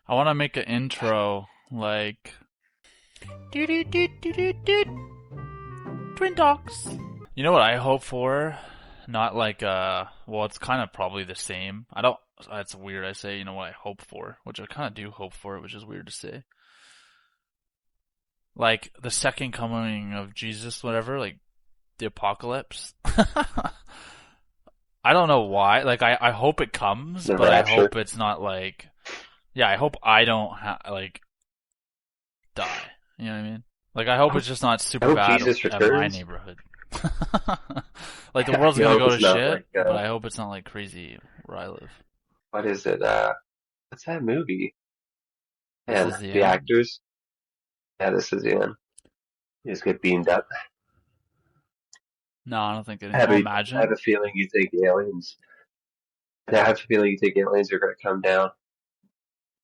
I want to make an intro like TwinTalkz. You know what I hope for? Not like well, it's kind of probably the same. I don't. That's weird. I say, you know what I hope for, which I kind of do hope for, which is weird to say. Like the second coming of Jesus, whatever. Like the apocalypse. I don't know why. Like I hope it comes, The but I rapture. hope it's not like. Yeah, I hope I don't like die. You know what I mean? Like, I I hope hope, it's just not I super hope bad Jesus at my returns. neighborhood. Like, the world's I gonna hope go it's to not shit, like but I hope it's not like crazy where I live. what is it? What's that movie? This Man, is the the end. actors. Yeah, this is the end. You just get beamed up. No, I don't think I it. have Oh, a, I have imagine. a feeling you think aliens. I have a feeling you think aliens are going to come down,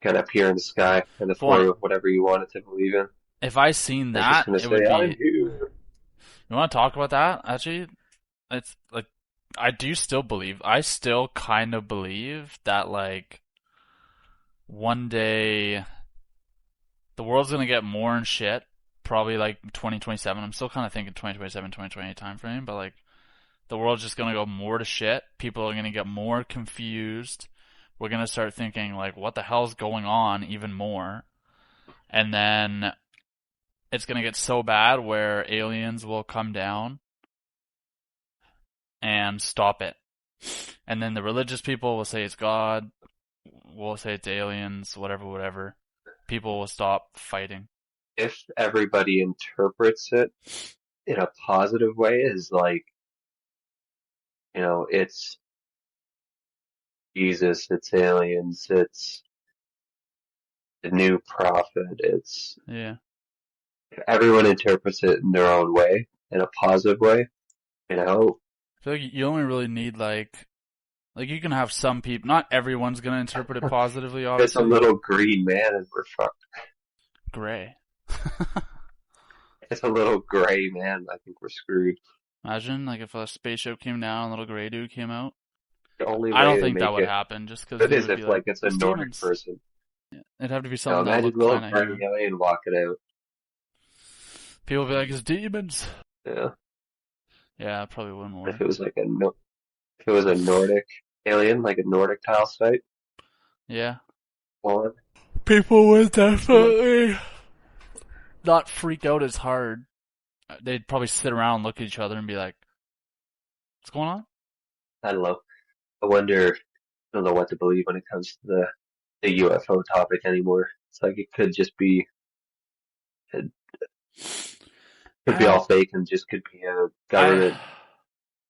kind of appear in the sky in the For one, form of whatever you want it to believe in. if I seen They're just that, going to it say, would "I'm be. here." You want to talk about that? Actually, it's like I do still believe. I still kind of believe that like one day the world's gonna get more and shit. Probably like 2027. I'm still kind of thinking 2027, 2028 time frame, but like the world's just gonna go more to shit. People are gonna get more confused. We're gonna start thinking like, what the hell's going on even more? And then it's gonna get so bad where aliens will come down and stop it. And then the religious people will say it's God. We'll say it's aliens, whatever, whatever. People will stop fighting. If everybody interprets it in a positive way, is like, it's Jesus, it's aliens, it's the new prophet, it's Yeah. if everyone interprets it in their own way, in a positive way, you know, I feel like you only really need like you can have some people. Not everyone's gonna interpret it positively, it's a obviously. little green man and we're fucked. Gray. It's a little gray man. I think we're screwed. Imagine like if a spaceship came down, a little gray dude came out. The only I don't way to think that make would it happen, just because good they is would be if like, like it's a it's Nordic demons. person. Yeah. It'd have to be Now something that imagine looked a little kind of gray human. alien walking out. People would be like, it's demons. Yeah. Yeah, it probably wouldn't If work. it was like if it was a Nordic alien, like a Nordic tile site, Yeah. one, People would be like, definitely not freak out as hard. They'd probably sit around and look at each other and be like, what's going on? I don't know. I wonder. I don't know what to believe when it comes to the UFO topic anymore. It's like it could be I all fake and just could be a I government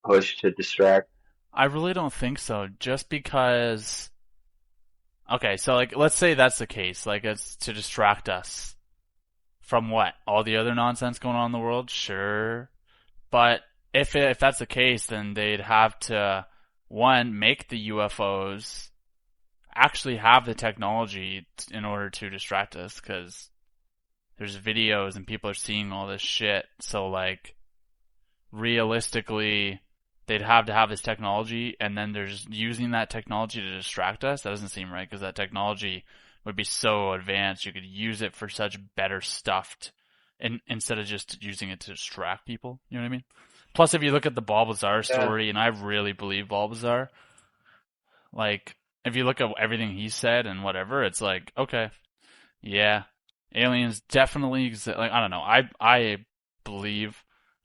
push to distract. I really don't think so. Just because okay, so like let's say that's the case. Like it's to distract us from what? All the other nonsense going on in the world? Sure. But if that's the case, then they'd have to one make the UFOs actually have the technology in order to distract us because there's videos and people are seeing all this shit. So like realistically, they'd have to have this technology, and then they're just using that technology to distract us. That doesn't seem right because that technology would be so advanced. You could use it for such better stuff, instead of just using it to distract people. You know what I mean? Plus, if you look at the Bulbasaur Yeah, story, and I really believe Bulbasaur, like if you look at everything he said and whatever, it's like okay, yeah, aliens definitely exist. Like I don't know, I believe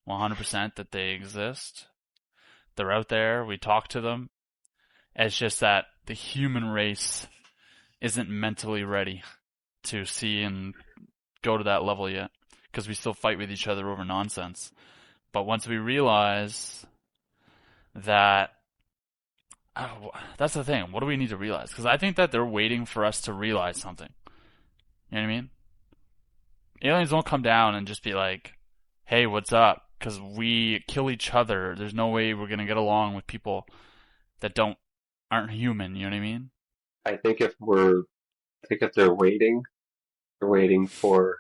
100% that they exist. They're out there. We talk to them. It's just that the human race isn't mentally ready to see and go to that level yet because we still fight with each other over nonsense. But once we realize that, oh, that's the thing. What do we need to realize? Because I think that they're waiting for us to realize something. You know what I mean? Aliens won't come down and just be like, "Hey, what's up?" Because we kill each other. There's no way we're gonna get along with people that don't aren't human. You know what I mean? I think if they're waiting for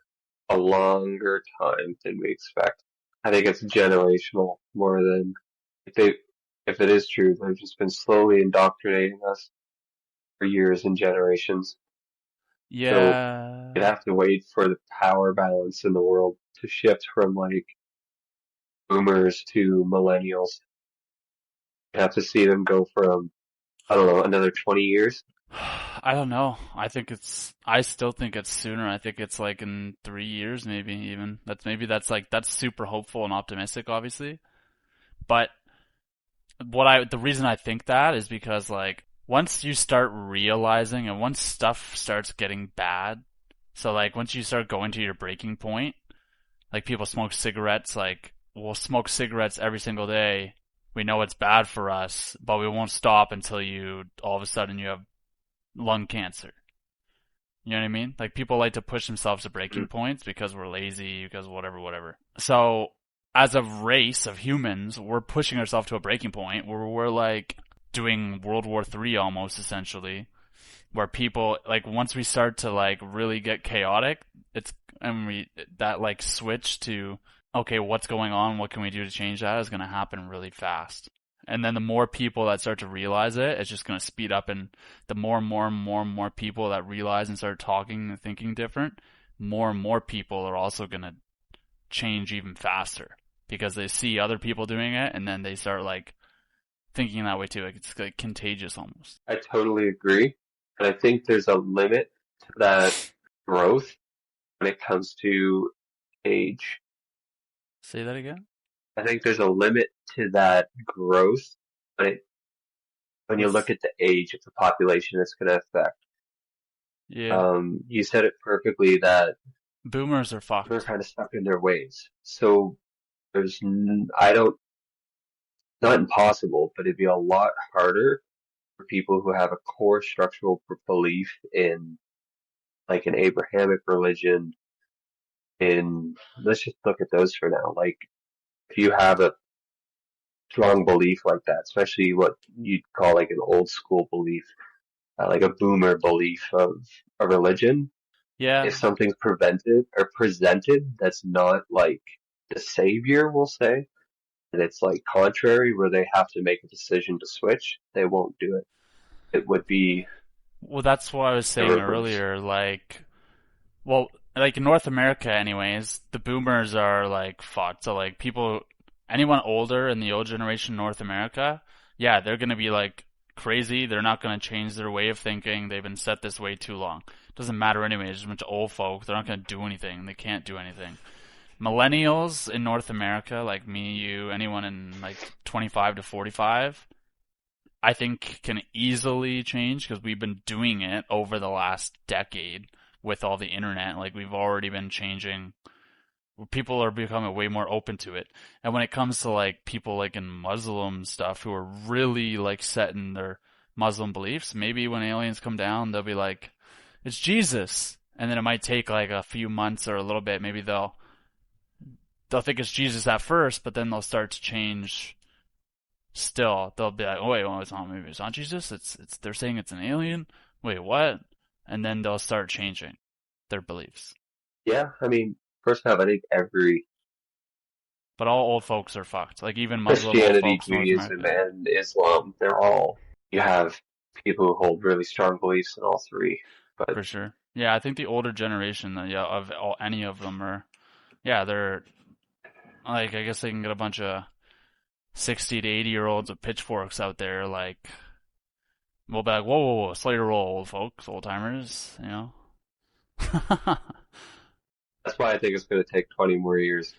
a longer time than we expect. I think it's generational more than if they if it is true, they've just been slowly indoctrinating us for years and generations. So you'd Yeah. have to wait for the power balance in the world to shift from like boomers to millennials. You'd have to see them go from, I don't know, another 20 years. I don't know. I still think it's sooner. I think it's like in 3 years, maybe even. That's super hopeful and optimistic, obviously. But the reason I think that is because like once you start realizing and once stuff starts getting bad, so like once you start going to your breaking point, like people smoke cigarettes, like we'll smoke cigarettes every single day. We know it's bad for us, but we won't stop until you all of a sudden you have lung cancer. You know what I mean? Like people like to push themselves to breaking points because we're lazy, because whatever, whatever. So as a race of humans, we're pushing ourselves to a breaking point where we're like doing World War III almost essentially, where people like once we start to like really get chaotic, it's and we that like switch to okay, what's going on? What can we do to change that is going to happen really fast. And then the more people that start to realize it, it's just going to speed up. And the more and more and more and more people that realize and start talking and thinking different, more and more people are also going to change even faster because they see other people doing it and then they start like thinking that way too. Like it's like contagious almost. I totally agree. And I think there's a limit to that growth when it comes to age. Say that again? I think there's a limit to that growth when you look What's at the age of the population it's going to affect. yeah. You said it perfectly that Boomers are they're fucked. kind of stuck in their ways. So I don't, not impossible, but it'd be a lot harder for people who have a core structural belief in like an Abrahamic religion in, let's just look at those for now. Like if you have a strong belief like that, especially what you'd call like an old school belief, like a boomer belief of a religion, Yeah. if something's presented that's not like the savior, we'll say, and it's like contrary where they have to make a decision to switch, they won't do it. It would be Well, that's what I was the saying reverse. earlier. Well, like in North America, anyways, the boomers are like fucked. So like anyone older in the old generation in North America, yeah, they're gonna be like crazy. They're not gonna change their way of thinking. They've been set this way too long. Doesn't matter anyways. There's a bunch of old folk. They're not gonna do anything. They can't do anything. Millennials in North America, like me, you, anyone in like 25 to 45, I think can easily change because we've been doing it over the last decade with all the internet. Like we've already been changing. People are becoming way more open to it. And when it comes to like people like in Muslim stuff who are really like set in their Muslim beliefs, maybe when aliens come down, they'll be like, it's Jesus. And then it might take like a few months or a little bit. Maybe they'll think it's Jesus at first, but then they'll start to change still. They'll be like, oh wait, well, maybe it's not Jesus. It's they're saying it's an alien. Wait, what? And then they'll start changing their beliefs. Yeah, I mean, first off, I think every But all old folks are fucked. Like even Muslim old Christianity, folks in North Judaism, America, and Islam, you have people who hold really strong beliefs in all three. But for sure. Yeah, I think the older generation, yeah, of any of them are, yeah, they're like, I guess they can get a bunch of 60 to 80-year-olds with pitchforks out there, like, we'll be like, whoa, whoa, whoa, slow your roll, old folks, old timers, you know? that's why I think it's going to take 20 more years.